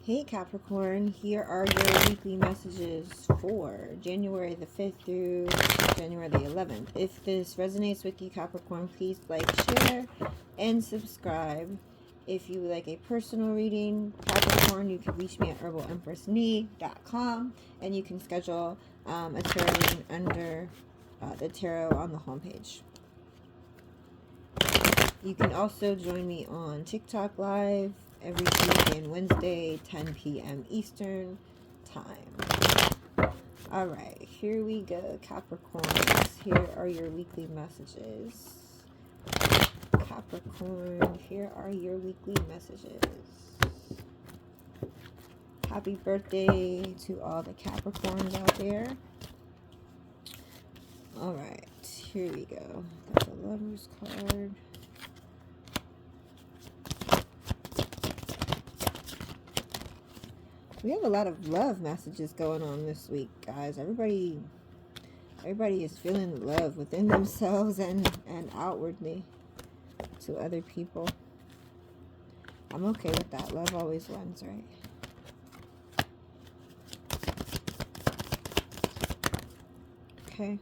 Hey Capricorn, here are your weekly messages for January the 5th through January the 11th. If this resonates with you, Capricorn, please like, share, and subscribe. If you would like a personal reading, Capricorn, you can reach me at herbalempressnee.com, and you can schedule a tarot reading under the tarot on the homepage. You can also join me on TikTok Live every Tuesday and Wednesday, 10 p.m. Eastern Time. Alright, here we go, Capricorns. Here are your weekly messages. Capricorn, here are your weekly messages. Happy birthday to all the Capricorns out there. Alright, here we go. Got the Lover's card. We have a lot of love messages going on this week, guys. Everybody is feeling love within themselves and outwardly to other people. I'm okay with that. Love always wins, right? Okay.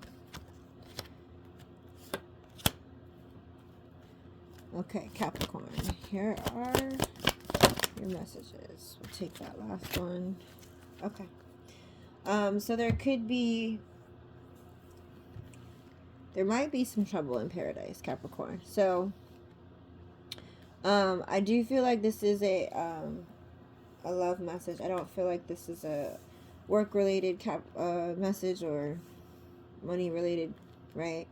Okay, Capricorn. Here are your messages. We'll take that last one. Okay. So there might be some trouble in paradise, Capricorn. So I do feel like this is a love message. I don't feel like this is a work related message or money related, right?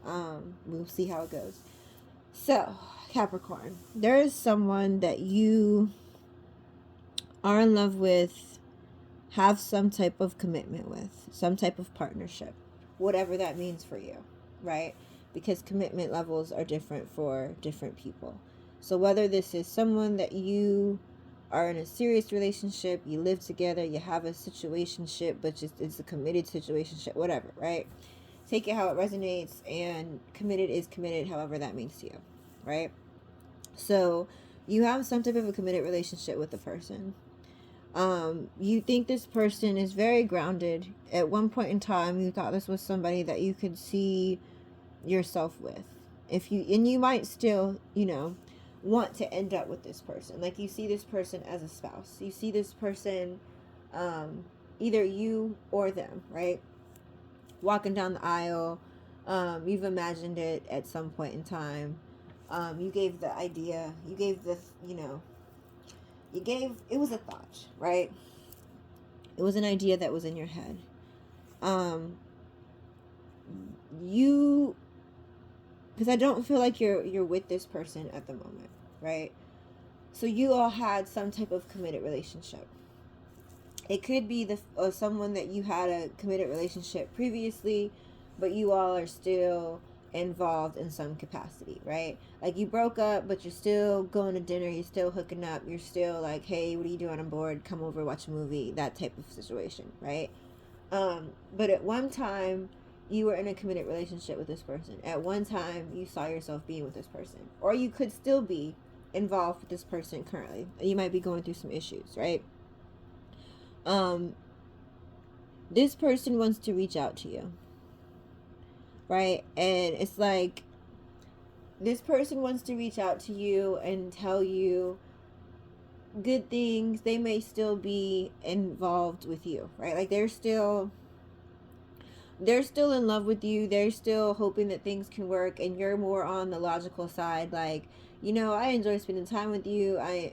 We'll see how it goes. So, Capricorn, there is someone that you are in love with, have some type of commitment with, some type of partnership, whatever that means for you, right? Because commitment levels are different for different people. So whether this is someone that you are in a serious relationship, you live together, you have a situationship, but just it's a committed situationship, whatever, right? Take it how it resonates, and committed is committed, however that means to you, right? So you have some type of a committed relationship with the person. You think this person is very grounded. At one point in time, you thought this was somebody that you could see yourself with. And you might still, want to end up with this person. Like, you see this person as a spouse. You see this person, either you or them, right? Walking down the aisle. You've imagined it at some point in time. You gave the idea. You gave the, it was a thought, right? It was an idea that was in your head. Because I don't feel like you're with this person at the moment, right? So you all had some type of committed relationship. It could be someone that you had a committed relationship previously, but you all are still involved in some capacity, right? Like, you broke up, but you're still going to dinner, you're still hooking up, you're still like, hey, what are you doing? I'm bored, come over, watch a movie, that type of situation, right? But at one time you were in a committed relationship with this person. At one time you saw yourself being with this person, or you could still be involved with this person currently. You might be going through some issues, right? This person wants to reach out to you, right? And it's like, this person wants to reach out to you and tell you good things. They may still be involved with you, right? Like, they're still in love with you. They're still hoping that things can work, and you're more on the logical side. Like, I enjoy spending time with you. I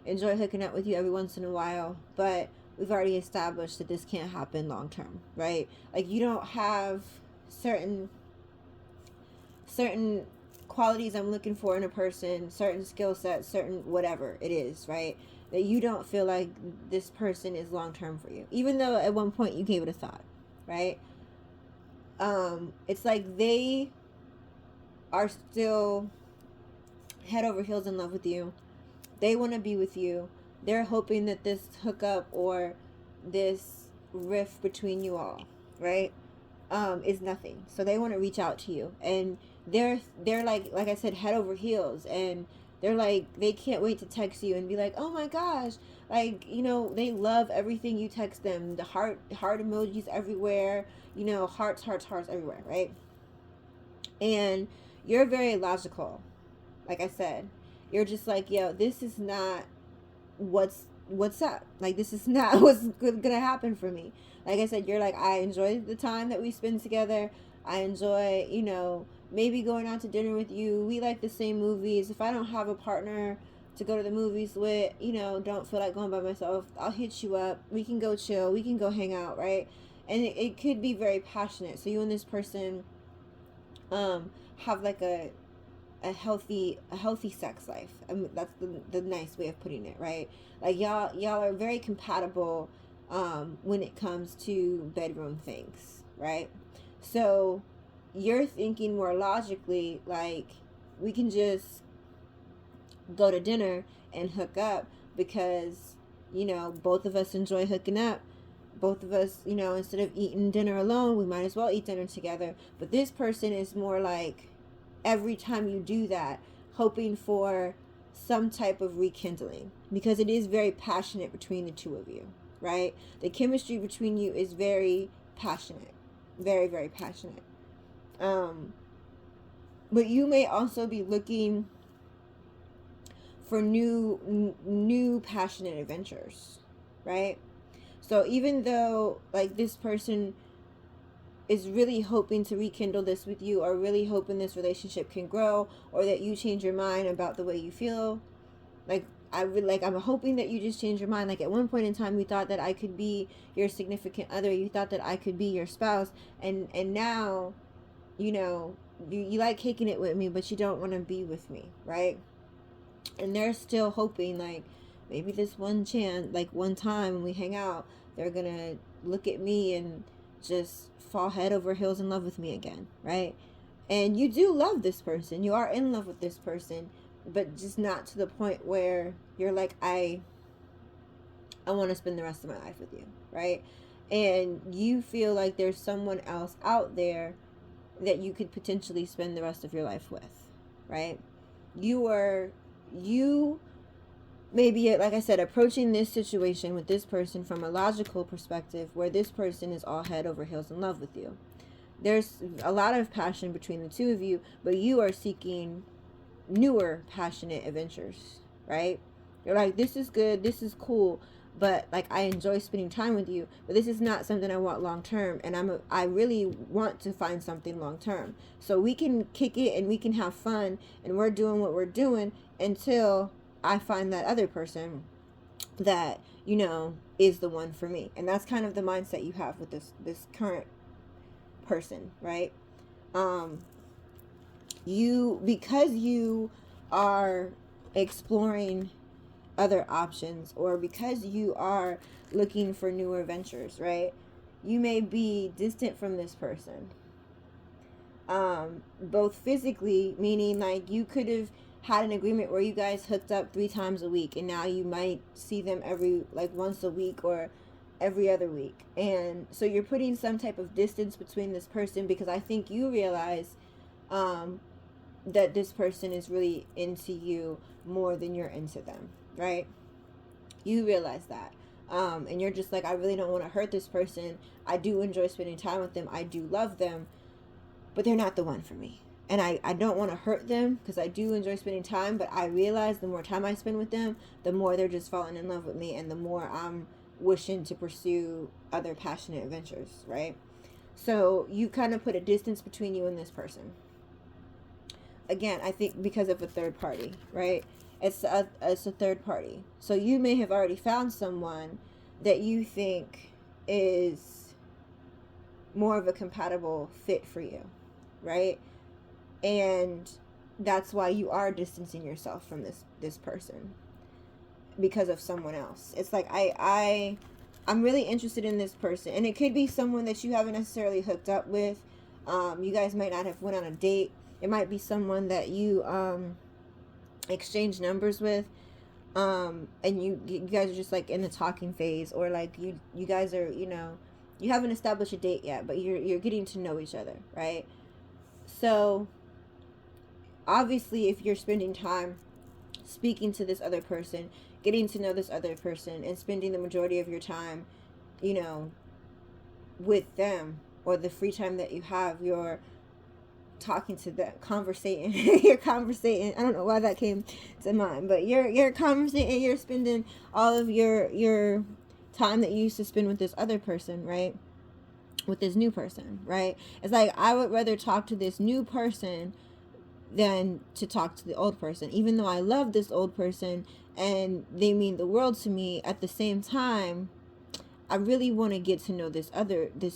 enjoy hooking up with you every once in a while, but we've already established that this can't happen long term, right? Like, you don't have certain qualities I'm looking for in a person, certain skill sets, certain whatever it is, right? That you don't feel like this person is long term for you, even though at one point you gave it a thought, right? It's like they are still head over heels in love with you. They want to be with you. They're hoping that this hookup or this rift between you all, right, is nothing. So they want to reach out to you, and they're like I said, head over heels, and They're like, they can't wait to text you and be like, oh my gosh, like, you know, they love everything you text them. The heart emojis everywhere, you know, hearts everywhere, right? And you're very logical. Like I said, you're just like, yo, this is not what's up. Like, this is not what's gonna happen for me. Like I said, you're like, I enjoy the time that we spend together. I enjoy, you know, maybe going out to dinner with you. We like the same movies. If I don't have a partner to go to the movies with, you know, don't feel like going by myself, I'll hit you up. We can go chill. We can go hang out, right? And it could be very passionate. So you and this person have like a healthy sex life. I mean, that's the nice way of putting it, right? Like, y'all are very compatible when it comes to bedroom things, right? So you're thinking more logically, like, we can just go to dinner and hook up because, you know, both of us enjoy hooking up. Both of us, you know, instead of eating dinner alone, we might as well eat dinner together. But this person is more like, every time you do that, hoping for some type of rekindling, because it is very passionate between the two of you, right? The chemistry between you is very passionate, very, very passionate. But you may also be looking for new passionate adventures, right? So even though, like, this person is really hoping to rekindle this with you, or really hoping this relationship can grow, or that you change your mind about the way you feel, I'm hoping that you just change your mind. Like, at one point in time, you thought that I could be your significant other, you thought that I could be your spouse, and now, you know, you like kicking it with me, but you don't want to be with me, right? And they're still hoping, like, maybe this one chance, like one time when we hang out, they're gonna look at me and just fall head over heels in love with me again, right? And you do love this person, you are in love with this person, but just not to the point where you're like, I want to spend the rest of my life with you, right? And you feel like there's someone else out there that you could potentially spend the rest of your life with, right? You maybe, like I said, approaching this situation with this person from a logical perspective, where this person is all head over heels in love with you. There's a lot of passion between the two of you, but you are seeking newer passionate adventures, right? You're like, this is good, this is cool, but like, I enjoy spending time with you, but this is not something I want long term, and I really want to find something long term. So we can kick it and we can have fun, and we're doing what we're doing until I find that other person that, you know, is the one for me. And that's kind of the mindset you have with this current person, right? Because you are exploring other options, or because you are looking for newer ventures, right? You may be distant from this person, both physically, meaning like you could have had an agreement where you guys hooked up 3 times a week, and now you might see them once a week or every other week. And so you're putting some type of distance between this person, because I think you realize that this person is really into you more than you're into them, right? You realize that. And you're just like, I really don't want to hurt this person. I do enjoy spending time with them. I do love them, but they're not the one for me. And I don't want to hurt them, because I do enjoy spending time, but I realize the more time I spend with them, the more they're just falling in love with me, and the more I'm wishing to pursue other passionate adventures, right? So you kind of put a distance between you and this person. Again, I think because of a third party, right? It's a third party. So you may have already found someone that you think is more of a compatible fit for you, right? And that's why you are distancing yourself from this person, because of someone else. It's like, I'm really interested in this person, and it could be someone that you haven't necessarily hooked up with. You guys might not have went on a date. It might be someone that you exchange numbers with, and you guys are just like in the talking phase, or like you guys are, you know, you haven't established a date yet, but you're getting to know each other, right? So obviously, if you're spending time speaking to this other person, getting to know this other person, and spending the majority of your time, you know, with them, or the free time that you have, you're talking to them, conversating. You're conversating. I don't know why that came to mind, but you're conversating. You're spending all of your time that you used to spend with this other person, right? With this new person, right? It's like I would rather talk to this new person than to talk to the old person, even though I love this old person and they mean the world to me. At the same time, I really want to get to know this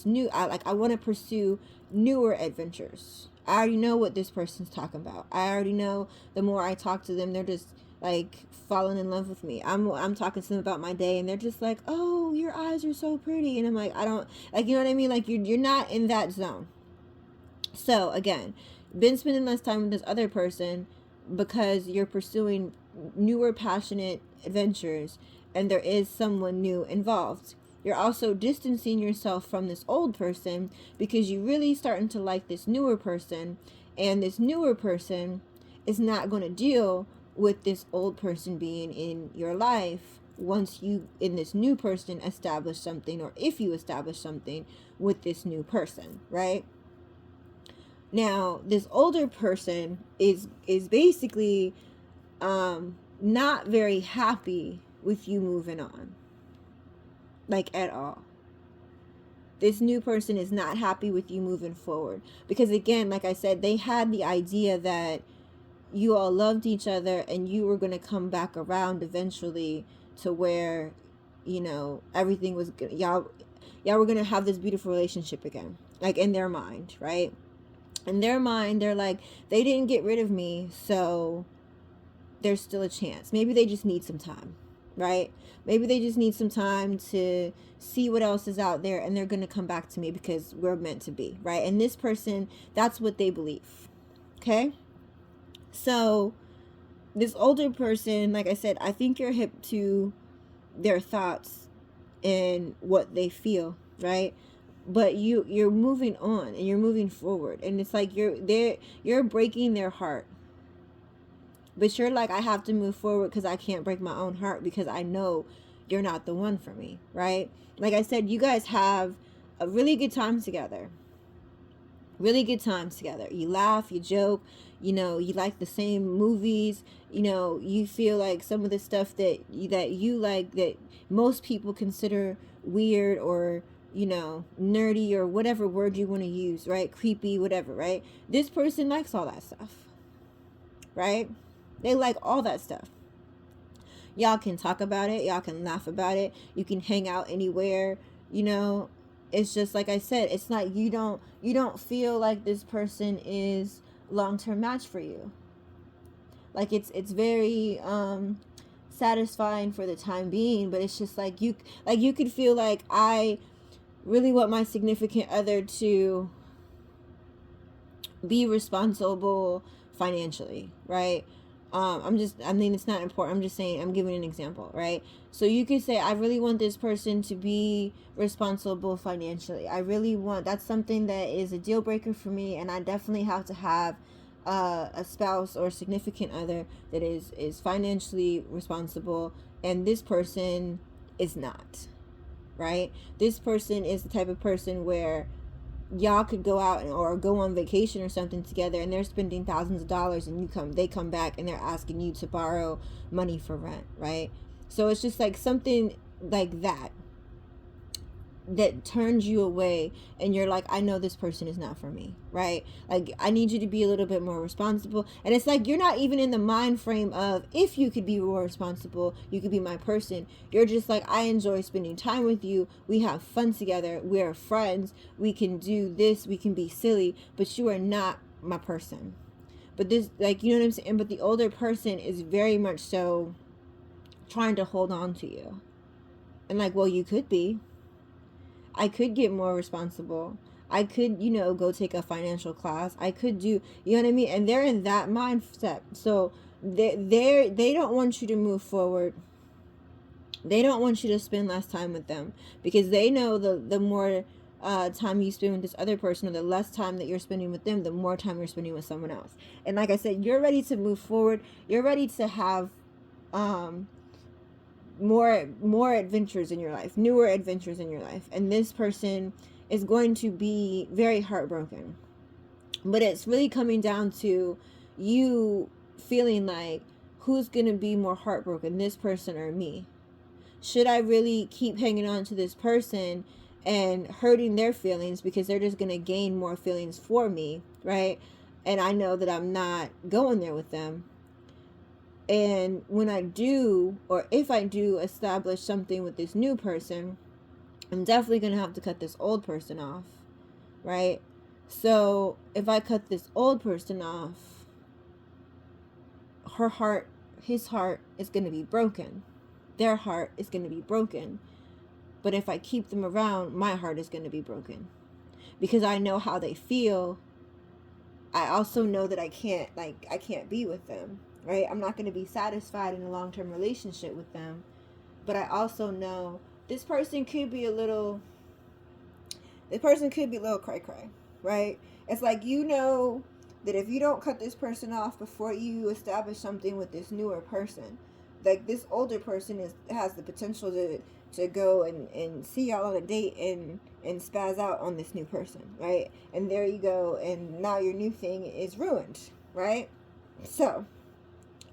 new, I want to pursue newer adventures. I already know what this person's talking about. I already know the more I talk to them, they're just like falling in love with me. I'm talking to them about my day and they're just like, "Oh, your eyes are so pretty." And I'm like, I don't, like, you know what I mean? Like you're not in that zone. So again, been spending less time with this other person because you're pursuing newer, passionate adventures and there is someone new involved. You're also distancing yourself from this old person because you really starting to like this newer person, and this newer person is not going to deal with this old person being in your life once you in this new person establish something, or if you establish something with this new person, right? Now, this older person is basically not very happy with you moving on, like at all. This new person is not happy with you moving forward because, again, like I said, they had the idea that you all loved each other and you were going to come back around eventually to where, you know, everything was good. Y'all were going to have this beautiful relationship again, like in their mind, right? In their mind, they're like, they didn't get rid of me, so there's still a chance. Maybe they just need some time, right? Maybe they just need some time to see what else is out there, and they're going to come back to me because we're meant to be, right? And this person, that's what they believe, okay? So this older person, like I said, I think you're hip to their thoughts and what they feel, right? But you're moving on and you're moving forward, and it's like you're breaking their heart, but you're like, I have to move forward because I can't break my own heart because I know you're not the one for me, right? Like I said, you guys have a really good time together. Really good times together. You laugh, you joke, you know, you like the same movies, you know, you feel like some of the stuff that you like that most people consider weird or, you know, nerdy or whatever word you want to use, right? Creepy, whatever, right? This person likes all that stuff, right? They like all that stuff. Y'all can talk about it, y'all can laugh about it, you can hang out anywhere, you know. It's just like I said, it's like you don't feel like this person is long-term match for you. Like it's very satisfying for the time being, but it's just like you could feel like, I really want my significant other to be responsible financially, right? I mean, it's not important. I'm just saying, I'm giving an example, right? So you could say, I really want this person to be responsible financially. I really want, that's something that is a deal breaker for me, and I definitely have to have a spouse or significant other that is financially responsible, and this person is not, right? This person is the type of person where y'all could go out or go on vacation or something together, and they're spending thousands of dollars, and they come back and they're asking you to borrow money for rent, right? So it's just like something like that turns you away, and you're like, I know this person is not for me, right? Like, I need you to be a little bit more responsible. And it's like you're not even in the mind frame of, if you could be more responsible, you could be my person. You're just like, I enjoy spending time with you, we have fun together, we're friends, we can do this, we can be silly, but you are not my person. But this, like, you know what I'm saying? But the older person is very much so trying to hold on to you, and like, well, you could be. I could get more responsible. I could, you know, go take a financial class. I could do, you know what I mean? And they're in that mindset. So they don't want you to move forward. They don't want you to spend less time with them, because they know the more time you spend with this other person, or the less time that you're spending with them, the more time you're spending with someone else. And like I said, you're ready to move forward. You're ready to have um more adventures in your life, newer adventures in your life, and this person is going to be very heartbroken. But it's really coming down to you feeling like, who's going to be more heartbroken, this person or me? Should I really keep hanging on to this person and hurting their feelings because they're just going to gain more feelings for me, right? And I know that I'm not going there with them. And when I do, or if I do establish something with this new person, I'm definitely going to have to cut this old person off, right? So if I cut this old person off, his heart is going to be broken. Their heart is going to be broken. But if I keep them around, my heart is going to be broken. Because I know how they feel. I also know that I can't be with them, right? I'm not going to be satisfied in a long-term relationship with them. But I also know this person could be a little cray cray, right? It's like, you know that if you don't cut this person off before you establish something with this newer person, like, this older person has the potential to go and see y'all on a date and spaz out on this new person, right? And there you go, and now your new thing is ruined, right? So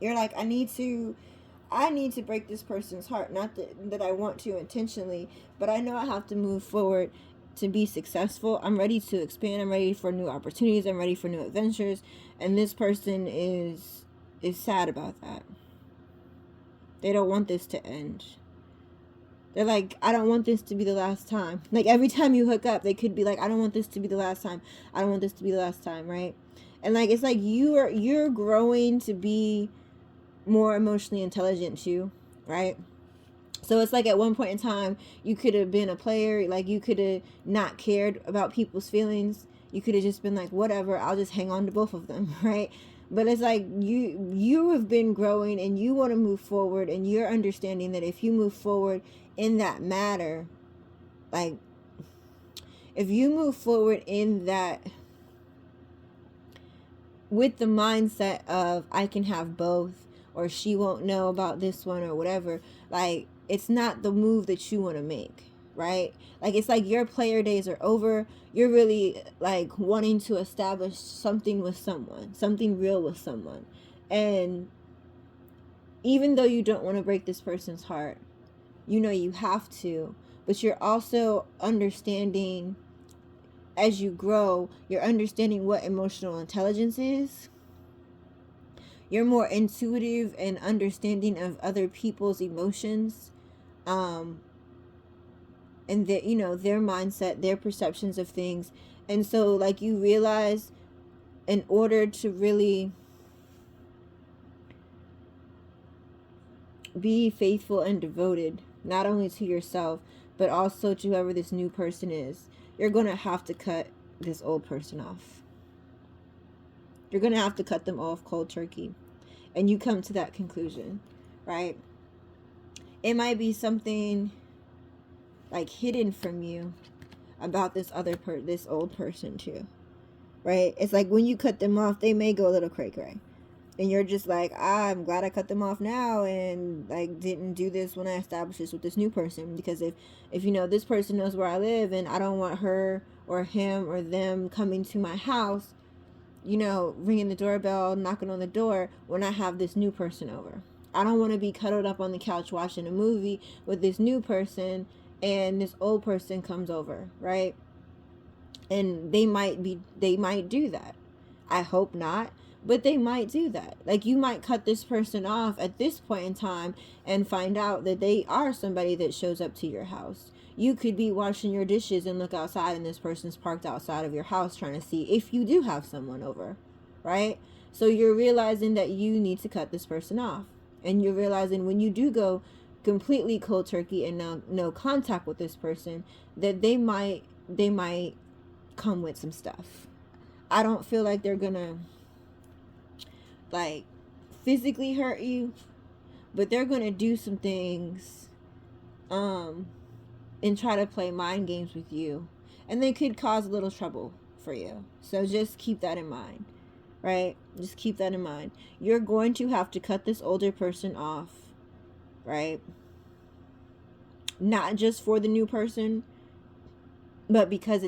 you're like, I need to break this person's heart. Not that I want to intentionally, but I know I have to move forward to be successful. I'm ready to expand. I'm ready for new opportunities. I'm ready for new adventures. And this person is sad about that. They don't want this to end. They're like, I don't want this to be the last time. Like, every time you hook up, they could be like, I don't want this to be the last time. I don't want this to be the last time, right? And like, it's like you're growing to be more emotionally intelligent too, right? So it's like, at one point in time, you could have been a player. Like, you could have not cared about people's feelings. You could have just been like, whatever, I'll just hang on to both of them, right? But it's like, you have been growing and you want to move forward, and you're understanding that if you move forward in that matter, like, if you move forward in that with the mindset of, I can have both, or she won't know about this one, or whatever, like, it's not the move that you want to make, right? Like, it's like your player days are over. You're really like wanting to establish something with someone, something real with someone. And even though you don't want to break this person's heart, you know you have to, but you're also understanding, as you grow, you're understanding what emotional intelligence is. You're more intuitive and understanding of other people's emotions, and that, you know, their mindset, their perceptions of things. And so, like, you realize, in order to really be faithful and devoted, not only to yourself, but also to whoever this new person is, you're going to have to cut this old person off. You're going to have to cut them off cold turkey. And you come to that conclusion, right? It might be something like hidden from you about this this old person too, right? It's like, when you cut them off, they may go a little cray cray, and you're just like, I'm glad I cut them off now, and like didn't do this when I established this with this new person. Because if you know, this person knows where I live, and I don't want her or him or them coming to my house, you know, ringing the doorbell, knocking on the door when I have this new person over. I don't want to be cuddled up on the couch watching a movie with this new person, and this old person comes over, right? And they might do that. I hope not, but they might do that. Like, you might cut this person off at this point in time and find out that they are somebody that shows up to your house. You could be washing your dishes and look outside, and this person's parked outside of your house trying to see if you do have someone over, right? So you're realizing that you need to cut this person off. And you're realizing, when you do go completely cold turkey and no contact with this person, that they might come with some stuff. I don't feel like they're gonna like physically hurt you, but they're gonna do some things and try to play mind games with you, and they could cause a little trouble for you. So just keep that in mind, right? Just keep that in mind. You're going to have to cut this older person off right? Not just for the new person, but because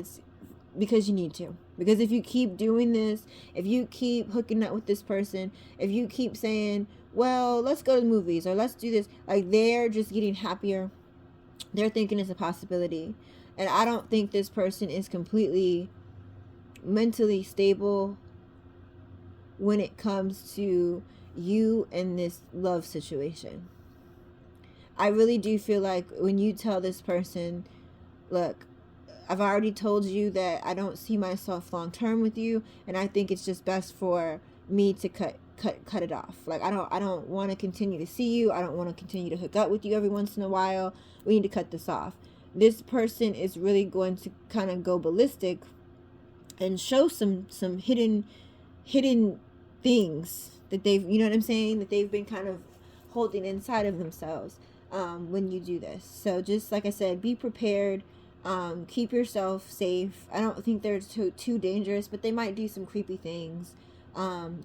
you need to. Because if you keep doing this, if you keep hooking up with this person, if you keep saying, well, let's go to the movies or let's do this, like, they're just getting happier. They're thinking it's a possibility. And I don't think this person is completely mentally stable when it comes to you and this love situation. I really do feel like when you tell this person, look, I've already told you that I don't see myself long term with you, and I think it's just best for me to cut it off. Like, I don't want to continue to see you. I don't want to continue to hook up with you every once in a while. We need to cut this off. This person is really going to kind of go ballistic and show some hidden things that they've, you know what I'm saying, that they've been kind of holding inside of themselves when you do this. So just like I said, be prepared. Keep yourself safe. I don't think they're too dangerous, but they might do some creepy things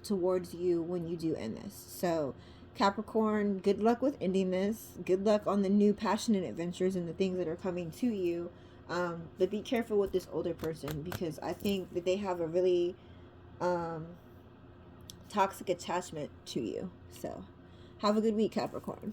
towards you when you do end this. So Capricorn, good luck with ending this. Good luck on the new passionate adventures and the things that are coming to you. But be careful with this older person, because I think that they have a really toxic attachment to you. So have a good week, Capricorn.